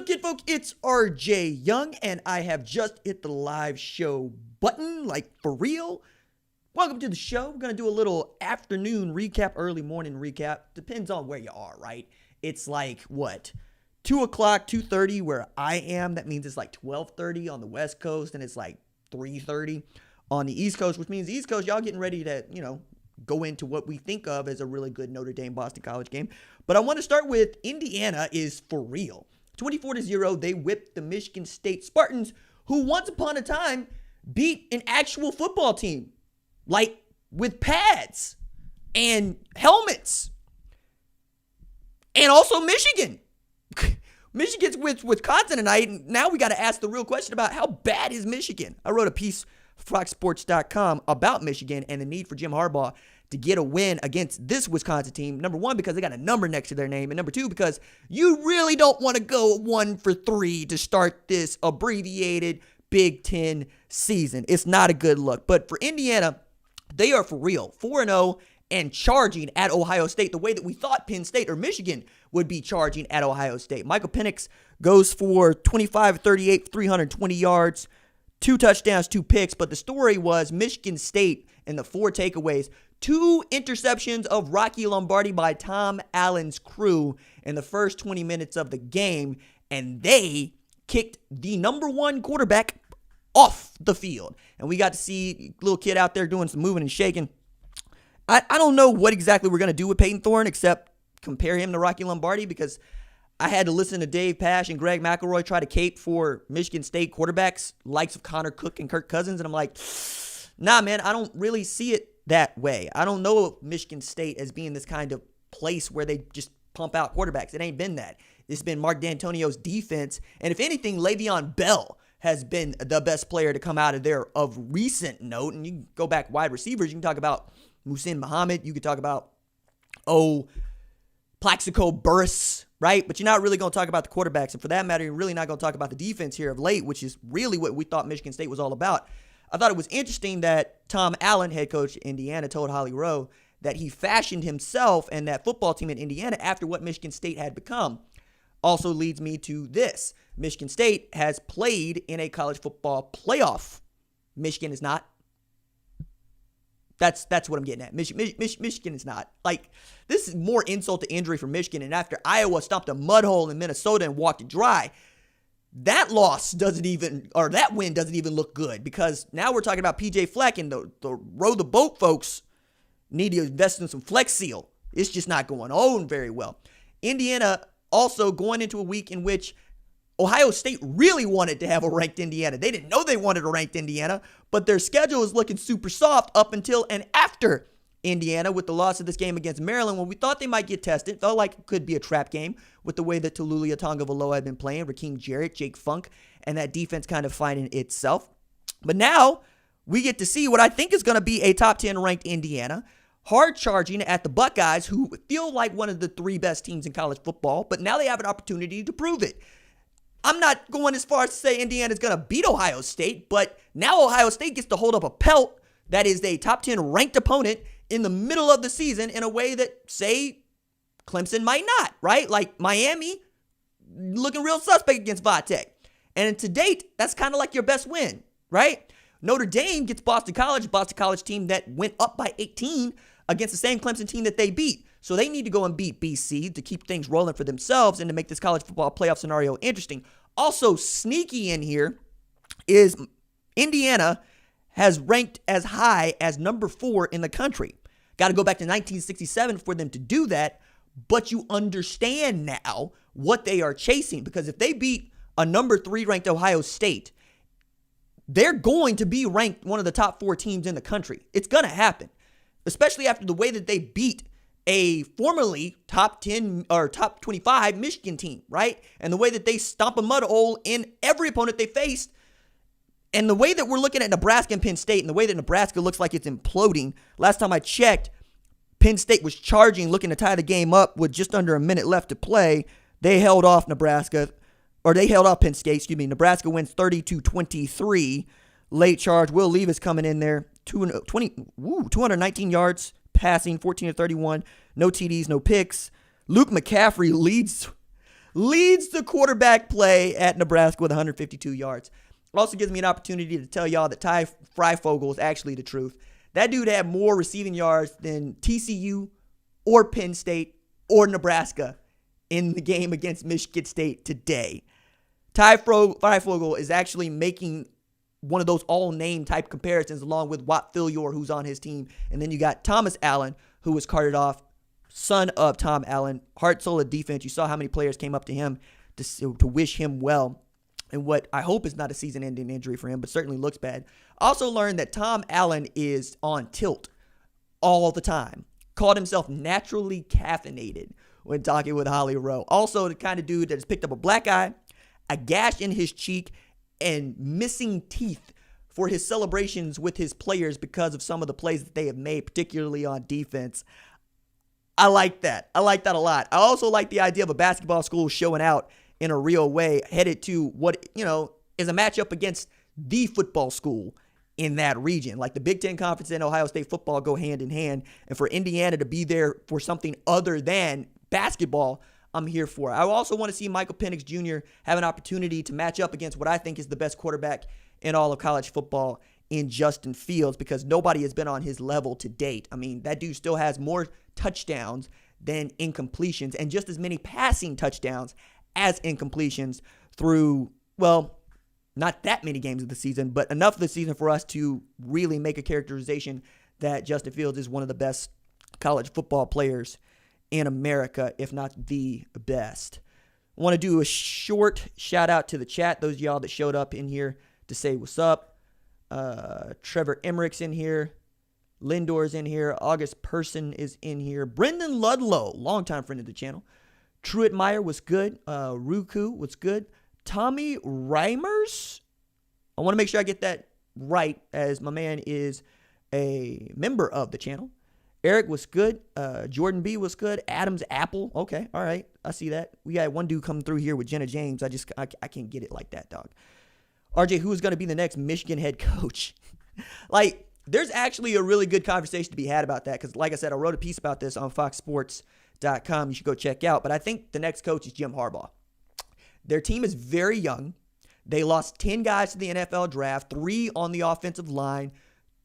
up, kidfolk? It's RJ Young, and I have just hit the live show button, like for real. Welcome to the show. We're going to do a little afternoon recap, early morning recap. Depends on where you are, right? It's like, what, 2 o'clock, 2:30 where I am. That means it's like 12:30 on the West Coast, and it's like 3:30 on the East Coast, which means the East Coast, y'all getting ready to, go into what we think of as a really good Notre Dame-Boston College game. But I want to start with Indiana is for real. 24-0, they whipped the Michigan State Spartans, who once upon a time beat an actual football team, like with pads and helmets. And also Michigan. Michigan's with Wisconsin tonight, and now we got to ask the real question about how bad is Michigan. I wrote a piece for FoxSports.com about Michigan and the need for Jim Harbaugh to get a win against this Wisconsin team. Number one, because they got a number next to their name. And number two, because you really don't want to go 1-for-3 to start this abbreviated Big Ten season. It's not a good look. But for Indiana, they are for real. 4-0 and charging at Ohio State the way that we thought Penn State or Michigan would be charging at Ohio State. Michael Penix goes for 25-38, 320 yards, 2 touchdowns, 2 picks. But the story was Michigan State and the 4 takeaways. 2 interceptions of Rocky Lombardi by Tom Allen's crew in the first 20 minutes of the game, and they kicked the number 1 quarterback off the field. And we got to see a little kid out there doing some moving and shaking. I don't know what exactly we're going to do with Peyton Thorne except compare him to Rocky Lombardi, because I had to listen to Dave Pasch and Greg McElroy try to cape for Michigan State quarterbacks, likes of Connor Cook and Kirk Cousins, and I'm like, nah, man, I don't really see it that way. I don't know of Michigan State as being this kind of place where they just pump out quarterbacks. It ain't been that. It's been Mark D'Antonio's defense. And if anything, Le'Veon Bell has been the best player to come out of there of recent note. And you can go back wide receivers. You can talk about Muhsin Muhammad. You could talk about, Plaxico Burress, right? But you're not really going to talk about the quarterbacks. And for that matter, you're really not going to talk about the defense here of late, which is really what we thought Michigan State was all about. I thought it was interesting that Tom Allen, head coach of Indiana, told Holly Rowe that he fashioned himself and that football team in Indiana after what Michigan State had become. Also leads me to this. Michigan State has played in a college football playoff. Michigan is not. That's what I'm getting at. Michigan is not. Like, this is more insult to injury for Michigan. And after Iowa stomped a mud hole in Minnesota and walked it dry, that win doesn't even look good, because now we're talking about PJ Fleck, and the row the boat folks need to invest in some Flex Seal. It's just not going on very well. Indiana also going into a week in which Ohio State really wanted to have a ranked Indiana. They didn't know they wanted a ranked Indiana, but their schedule is looking super soft up until and after Indiana with the loss of this game against Maryland, when we thought they might get tested. Felt like it could be a trap game with the way that Taulia Tagovailoa had been playing, Raheem Jarrett, Jake Funk, and that defense kind of finding itself. But now we get to see what I think is going to be a top 10 ranked Indiana, hard charging at the Buckeyes, who feel like one of the 3 best teams in college football, but now they have an opportunity to prove it. I'm not going as far as to say Indiana's going to beat Ohio State, but now Ohio State gets to hold up a pelt that is a top 10 ranked opponent in the middle of the season in a way that, say, Clemson might not, right? Like Miami looking real suspect against Vatech. And to date, that's kind of like your best win, right? Notre Dame gets Boston College team that went up by 18 against the same Clemson team that they beat. So they need to go and beat BC to keep things rolling for themselves and to make this college football playoff scenario interesting. Also sneaky in here is Indiana has ranked as high as number 4 in the country. Got to go back to 1967 for them to do that, but you understand now what they are chasing, because if they beat a number 3 ranked Ohio State, they're going to be ranked one of the top 4 teams in the country. It's going to happen, especially after the way that they beat a formerly top 10 or top 25 Michigan team, right? And the way that they stomp a mud hole in every opponent they faced. And the way that we're looking at Nebraska and Penn State, and the way that Nebraska looks like it's imploding. Last time I checked, Penn State was charging, looking to tie the game up with just under a minute left to play. They held off Penn State, Nebraska wins 30-23. Late charge. Will Levis coming in there. 219 yards passing, 14-31. No TDs, no picks. Luke McCaffrey leads leads the quarterback play at Nebraska with 152 yards. It also gives me an opportunity to tell y'all that Ty Freifogel is actually the truth. That dude had more receiving yards than TCU or Penn State or Nebraska in the game against Michigan State today. Ty Freifogel is actually making one of those all-name type comparisons along with Watt Fillior, who's on his team. And then you got Thomas Allen, who was carted off, son of Tom Allen, heart, soul of defense. You saw how many players came up to him to wish him well. And what I hope is not a season-ending injury for him, but certainly looks bad. Also learned that Tom Allen is on tilt all the time. Called himself naturally caffeinated when talking with Holly Rowe. Also the kind of dude that has picked up a black eye, a gash in his cheek, and missing teeth for his celebrations with his players because of some of the plays that they have made, particularly on defense. I like that. I like that a lot. I also like the idea of a basketball school showing out in a real way, headed to what, is a matchup against the football school in that region. Like the Big Ten Conference and Ohio State football go hand in hand. And for Indiana to be there for something other than basketball, I'm here for it. I also want to see Michael Penix Jr. have an opportunity to match up against what I think is the best quarterback in all of college football in Justin Fields, because nobody has been on his level to date. I mean, that dude still has more touchdowns than incompletions and just as many passing touchdowns as incompletions through, well, not that many games of the season, but enough of the season for us to really make a characterization that Justin Fields is one of the best college football players in America, if not the best. I want to do a short shout out to the chat, those of y'all that showed up in here to say what's up. Trevor Emmerich's in here. Lindor's in here. August Person is in here. Brendan Ludlow, longtime friend of the channel. Truett Meyer was good. Ruku was good. Tommy Reimers. I want to make sure I get that right, as my man is a member of the channel. Eric was good. Jordan B was good. Adams Apple. Okay, all right. I see that. We got one dude coming through here with Jenna James. I can't get it like that, dog. RJ, who is going to be the next Michigan head coach? Like, there's actually a really good conversation to be had about that, because like I said, I wrote a piece about this on foxsports.com. You should go check out. But I think the next coach is Jim Harbaugh. Their team is very young. They lost 10 guys to the NFL draft, 3 on the offensive line,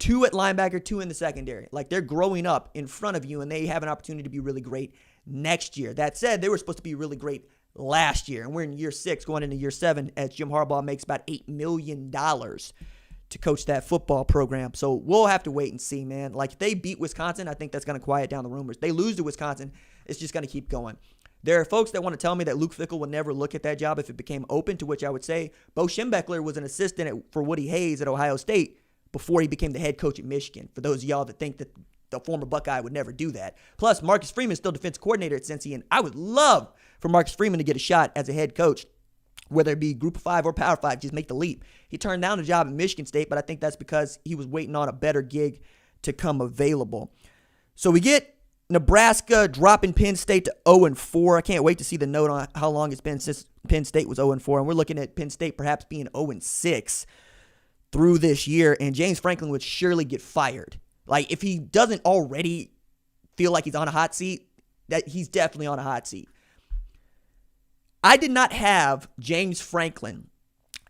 2 at linebacker, 2 in the secondary. Like, they're growing up in front of you, and they have an opportunity to be really great next year. That said, they were supposed to be really great last year, and we're in year 6 going into year 7 as Jim Harbaugh makes about $8 million to coach that football program. So we'll have to wait and see, man. Like, if they beat Wisconsin, I think that's going to quiet down the rumors. They lose to Wisconsin, it's just going to keep going. There are folks that want to tell me that Luke Fickell would never look at that job if it became open, to which I would say Bo Schembechler was an assistant for Woody Hayes at Ohio State before he became the head coach at Michigan, for those of y'all that think that the former Buckeye would never do that. Plus, Marcus Freeman is still defensive coordinator at Cincy, and I would love for Marcus Freeman to get a shot as a head coach, whether it be Group of 5 or Power 5, just make the leap. He turned down a job at Michigan State, but I think that's because he was waiting on a better gig to come available. So we get Nebraska dropping Penn State to 0-4. I can't wait to see the note on how long it's been since Penn State was 0-4, and we're looking at Penn State perhaps being 0-6 through this year, and James Franklin would surely get fired. Like, if he doesn't already feel like he's on a hot seat, that he's definitely on a hot seat. I did not have James Franklin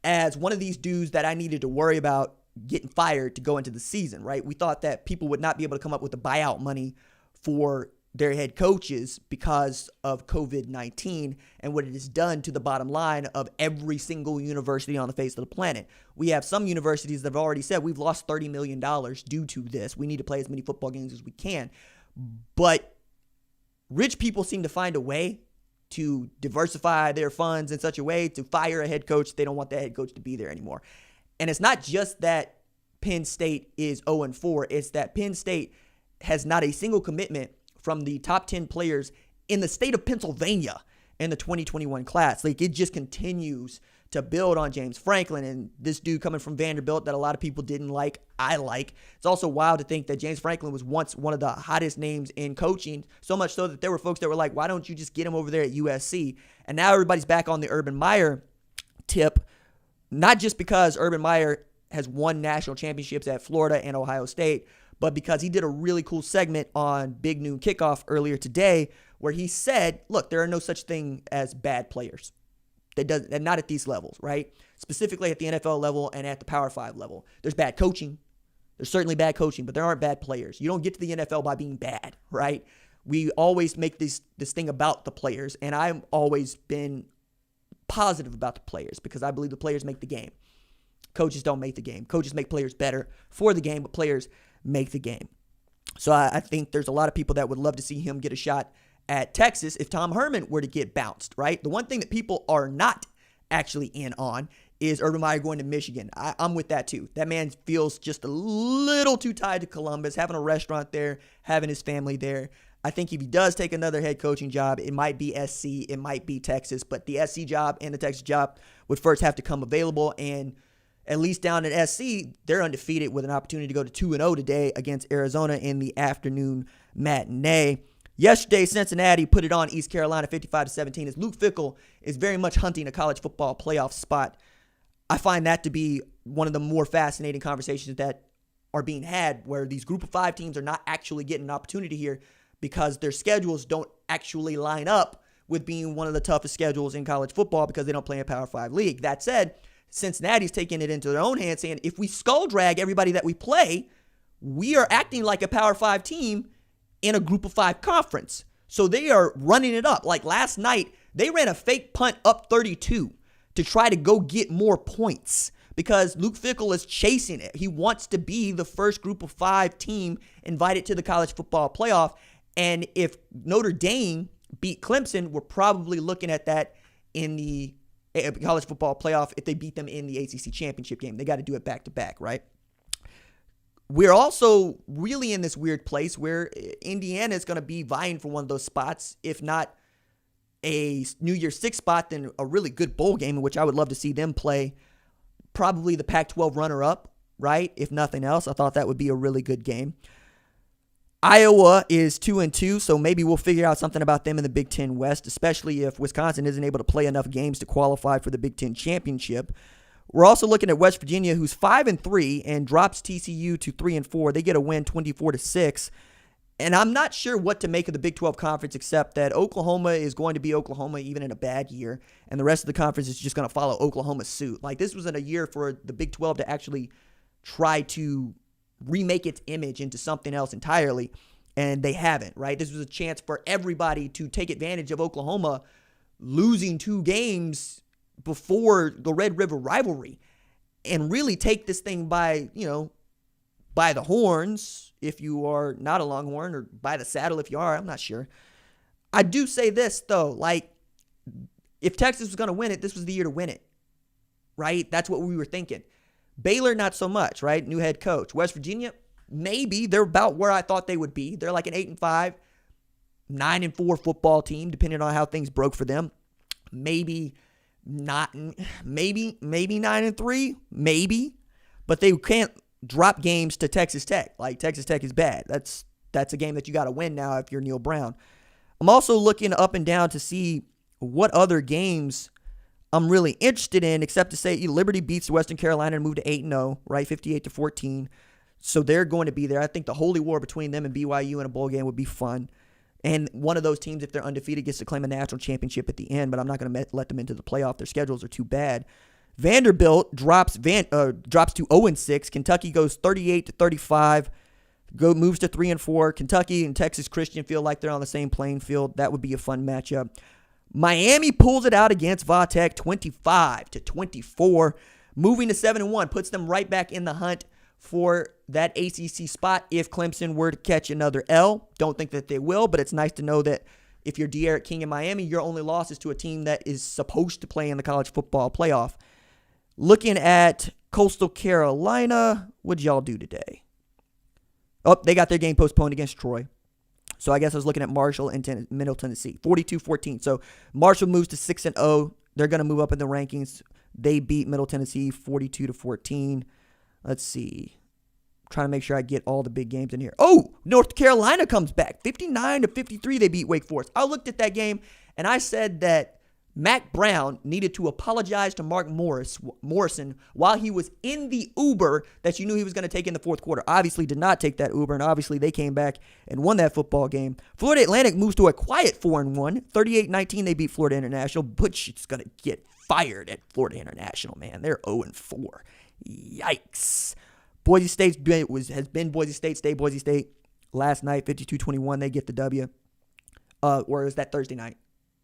as one of these dudes that I needed to worry about getting fired to go into the season, right? We thought that people would not be able to come up with the buyout money for their head coaches because of COVID-19 and what it has done to the bottom line of every single university on the face of the planet. We have some universities that have already said we've lost $30 million due to this. We need to play as many football games as we can. But rich people seem to find a way to diversify their funds in such a way to fire a head coach. They don't want that head coach to be there anymore. And it's not just that Penn State is 0-4. It's that Penn State has not a single commitment from the top 10 players in the state of Pennsylvania in the 2021 class. Like, it just continues to build on James Franklin, and this dude coming from Vanderbilt that a lot of people didn't like, I like. It's also wild to think that James Franklin was once one of the hottest names in coaching, so much so that there were folks that were like, why don't you just get him over there at USC? And now everybody's back on the Urban Meyer tip, not just because Urban Meyer has won national championships at Florida and Ohio State, but because he did a really cool segment on Big Noon Kickoff earlier today where he said, look, there are no such thing as bad players. And not at these levels, right? Specifically at the NFL level and at the Power 5 level. There's bad coaching. There's certainly bad coaching, but there aren't bad players. You don't get to the NFL by being bad, right? We always make this thing about the players, and I've always been positive about the players because I believe the players make the game. Coaches don't make the game. Coaches make players better for the game, but players make the game. So I think there's a lot of people that would love to see him get a shot at Texas if Tom Herman were to get bounced, right? The one thing that people are not actually in on is Urban Meyer going to Michigan. I'm with that too. That man feels just a little too tied to Columbus, having a restaurant there, having his family there. I think if he does take another head coaching job, it might be SC, it might be Texas, but the SC job and the Texas job would first have to come available, and at least down in SC, they're undefeated with an opportunity to go to 2-0 today against Arizona in the afternoon matinee. Yesterday, Cincinnati put it on East Carolina 55-17 as Luke Fickell is very much hunting a college football playoff spot. I find that to be one of the more fascinating conversations that are being had where these group of 5 teams are not actually getting an opportunity here because their schedules don't actually line up with being one of the toughest schedules in college football because they don't play in a Power 5 league. That said, Cincinnati's taking it into their own hands saying if we skull drag everybody that we play, we are acting like a Power 5 team in a group of 5 conference. So they are running it up. Like last night, they ran a fake punt up 32 to try to go get more points because Luke Fickell is chasing it. He wants to be the first group of 5 team invited to the college football playoff. And if Notre Dame beat Clemson, we're probably looking at that in the college football playoff if they beat them in the ACC championship game. They got to do it back to back, right? We're also really in this weird place where Indiana is going to be vying for one of those spots, if not a New Year's Six spot, then a really good bowl game in which I would love to see them play. Probably the Pac-12 runner-up, right? If nothing else, I thought that would be a really good game. Iowa is 2-2, so maybe we'll figure out something about them in the Big Ten West, especially if Wisconsin isn't able to play enough games to qualify for the Big Ten championship. We're also looking at West Virginia, who's 5-3 and drops TCU to 3-4. They get a win 24-6. And I'm not sure what to make of the Big 12 conference except that Oklahoma is going to be Oklahoma even in a bad year. And the rest of the conference is just going to follow Oklahoma's suit. Like this wasn't a year for the Big 12 to actually try to remake its image into something else entirely. And they haven't, right? This was a chance for everybody to take advantage of Oklahoma losing 2 games before the Red River rivalry and really take this thing by the horns if you are not a Longhorn or by the saddle if you are. I'm not sure. I do say this, though. Like, if Texas was going to win it, this was the year to win it, right? That's what we were thinking. Baylor, not so much, right? New head coach. West Virginia, maybe. They're about where I thought they would be. They're like an 8-5, 9-4 football team, depending on how things broke for them. Maybe 9-3, maybe. But they can't drop games to Texas Tech. Like, Texas Tech is bad. That's a game that you got to win now if you're Neil Brown. I'm also looking up and down to see what other games I'm really interested in, except to say Liberty beats Western Carolina and moved to 8-0, right? 58-14. So they're going to be there. I think the holy war between them and BYU in a bowl game would be fun. And one of those teams, if they're undefeated, gets to claim a national championship at the end, but I'm not going to let them into the playoff. Their schedules are too bad. Vanderbilt drops to 0-6. Kentucky goes 38-35. Moves to 3-4. Kentucky and Texas Christian feel like they're on the same playing field. That would be a fun matchup. Miami pulls it out against Va-Tech 25-24. Moving to 7-1 puts them right back in the hunt for that ACC spot if Clemson were to catch another L. Don't think that they will, but it's nice to know that if you're De'Aaron King in Miami, your only loss is to a team that is supposed to play in the college football playoff. Looking at Coastal Carolina, what'd y'all do today? Oh, they got their game postponed against Troy. So I guess I was looking at Marshall and Middle Tennessee, 42-14. So Marshall moves to 6-0. They're going to move up in the rankings. They beat Middle Tennessee 42-14. Let's see. I'm trying to make sure I get all the big games in here. Oh, North Carolina comes back. 59-53, they beat Wake Forest. I looked at that game, and I said that Mac Brown needed to apologize to Mark Morrison while he was in the Uber that you knew he was going to take in the fourth quarter. Obviously did not take that Uber, and obviously they came back and won that football game. Florida Atlantic moves to a quiet 4-1. 38-19, they beat Florida International. Butch is going to get fired at Florida International, man. They're 0-4. Yikes. Boise State has been Boise State. Stay Boise State. Last night, 52-21, they get the W. Or was that Thursday night?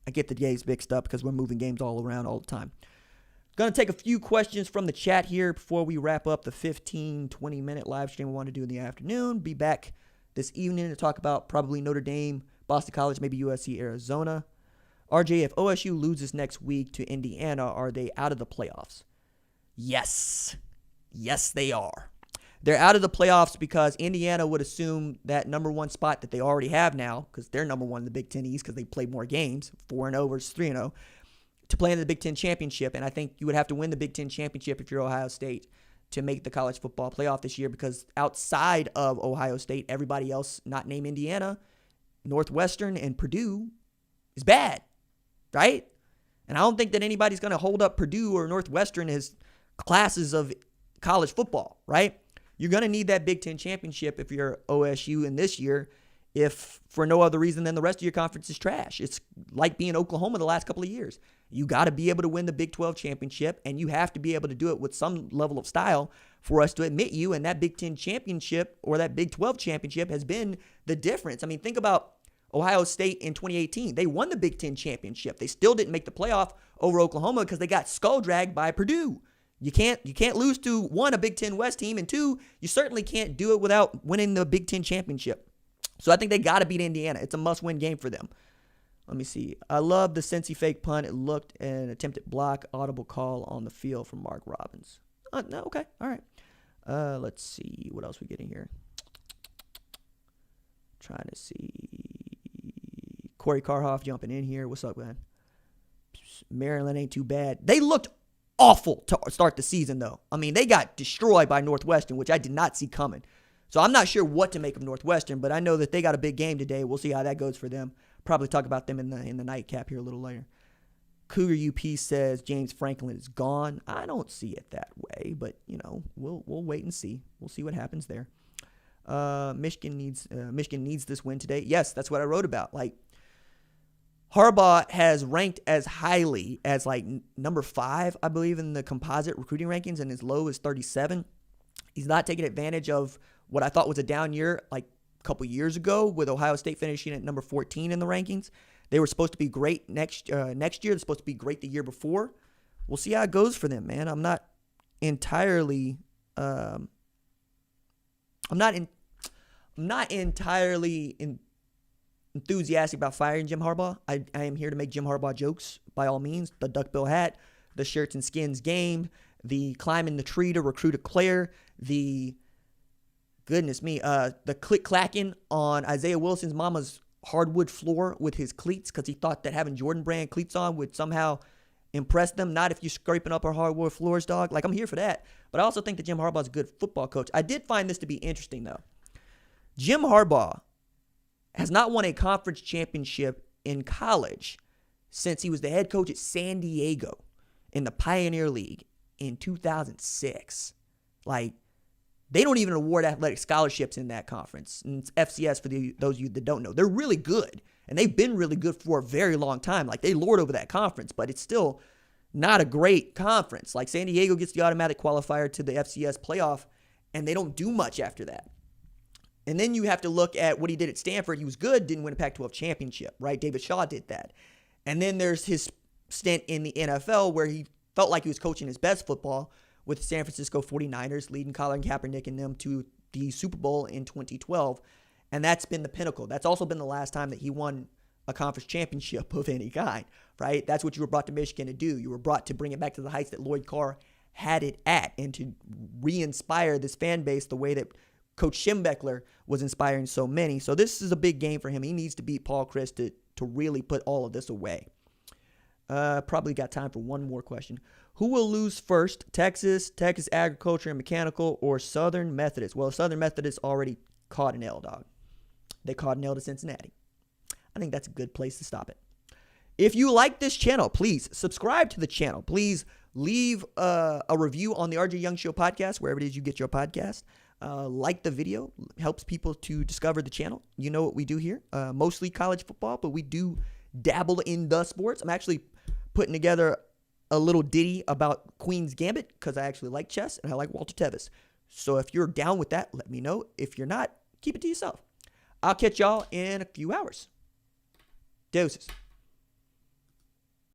I get the days mixed up because we're moving games all around all the time. Going to take a few questions from the chat here before we wrap up the 15, 20-minute live stream we want to do in the afternoon. Be back this evening to talk about probably Notre Dame, Boston College, maybe USC, Arizona. RJ, if OSU loses next week to Indiana, are they out of the playoffs? Yes. Yes, they are. They're out of the playoffs because Indiana would assume that number one spot that they already have now, because they're number one in the Big Ten East because they played more games, 4-0 versus 3-0, to play in the Big Ten Championship. And I think you would have to win the Big Ten Championship if you're Ohio State to make the college football playoff this year, because outside of Ohio State, everybody else not named Indiana, Northwestern, and Purdue is bad, right? And I don't think that anybody's going to hold up Purdue or Northwestern as classes of college football, right? You're going to need that Big Ten championship if you're OSU in this year, if for no other reason than the rest of your conference is trash. It's like being Oklahoma the last couple of years. You got to be able to win the Big 12 championship, and you have to be able to do it with some level of style for us to admit you. And that Big Ten championship or that Big 12 championship has been the difference. I mean, think about Ohio State in 2018. They won the Big Ten championship. They still didn't make the playoff over Oklahoma because they got skull dragged by Purdue. You can't lose to, one, a Big Ten West team, and two, you certainly can't do it without winning the Big Ten championship. So I think they got to beat Indiana. It's a must-win game for them. Let me see. I love the Cincy fake punt. It looked an attempted block, audible call on the field from Mark Robbins. No, okay, all right. Let's see what else we're getting here. Trying to see. Corey Karhoff jumping in here. What's up, man? Maryland ain't too bad. They looked awful to start the season, though. I mean, they got destroyed by Northwestern, which I did not see coming. So I'm not sure what to make of Northwestern, but I know that they got a big game today. We'll see how that goes for them. Probably talk about them in the nightcap here a little later. Cougar UP says James Franklin is gone. I don't see it that way, but we'll wait and see. We'll see what happens there. Michigan needs this win today. Yes, that's what I wrote about. Like, Harbaugh has ranked as highly as number 5, I believe, in the composite recruiting rankings, and his low is 37. He's not taking advantage of what I thought was a down year a couple years ago, with Ohio State finishing at number 14 in the rankings. They were supposed to be great next year. They're supposed to be great the year before. We'll see how it goes for them, man. I'm not entirely enthusiastic about firing Jim Harbaugh. I am here to make Jim Harbaugh jokes, by all means. The duckbill hat, the shirts and skins game, the climbing the tree to recruit a player, the click-clacking on Isaiah Wilson's mama's hardwood floor with his cleats because he thought that having Jordan brand cleats on would somehow impress them. Not if you're scraping up our hardwood floors, dog. I'm here for that. But I also think that Jim Harbaugh's a good football coach. I did find this to be interesting, though. Jim Harbaugh has not won a conference championship in college since he was the head coach at San Diego in the Pioneer League in 2006. They don't even award athletic scholarships in that conference. And it's FCS for those of you that don't know. They're really good, and they've been really good for a very long time. They lord over that conference, but it's still not a great conference. San Diego gets the automatic qualifier to the FCS playoff, and they don't do much after that. And then you have to look at what he did at Stanford. He was good, didn't win a Pac-12 championship, right? David Shaw did that. And then there's his stint in the NFL where he felt like he was coaching his best football with the San Francisco 49ers, leading Colin Kaepernick and them to the Super Bowl in 2012. And that's been the pinnacle. That's also been the last time that he won a conference championship of any kind, right? That's what you were brought to Michigan to do. You were brought to bring it back to the heights that Lloyd Carr had it at, and to re-inspire this fan base the way that Coach Schembechler was inspiring so many. So this is a big game for him. He needs to beat Paul Chryst to really put all of this away. Probably got time for one more question. Who will lose first, Texas Agriculture and Mechanical, or Southern Methodist? Well, Southern Methodist already caught an L, dog. They caught an L to Cincinnati. I think that's a good place to stop it. If you like this channel, please subscribe to the channel. Please leave a review on the RJ Young Show podcast, wherever it is you get your podcast. Like the video. Helps people to discover the channel. You know what we do here. Mostly college football, but we do dabble in the sports. I'm actually putting together a little ditty about Queen's Gambit because I actually like chess and I like Walter Tevis. So if you're down with that, let me know. If you're not, keep it to yourself. I'll catch y'all in a few hours. Deuces.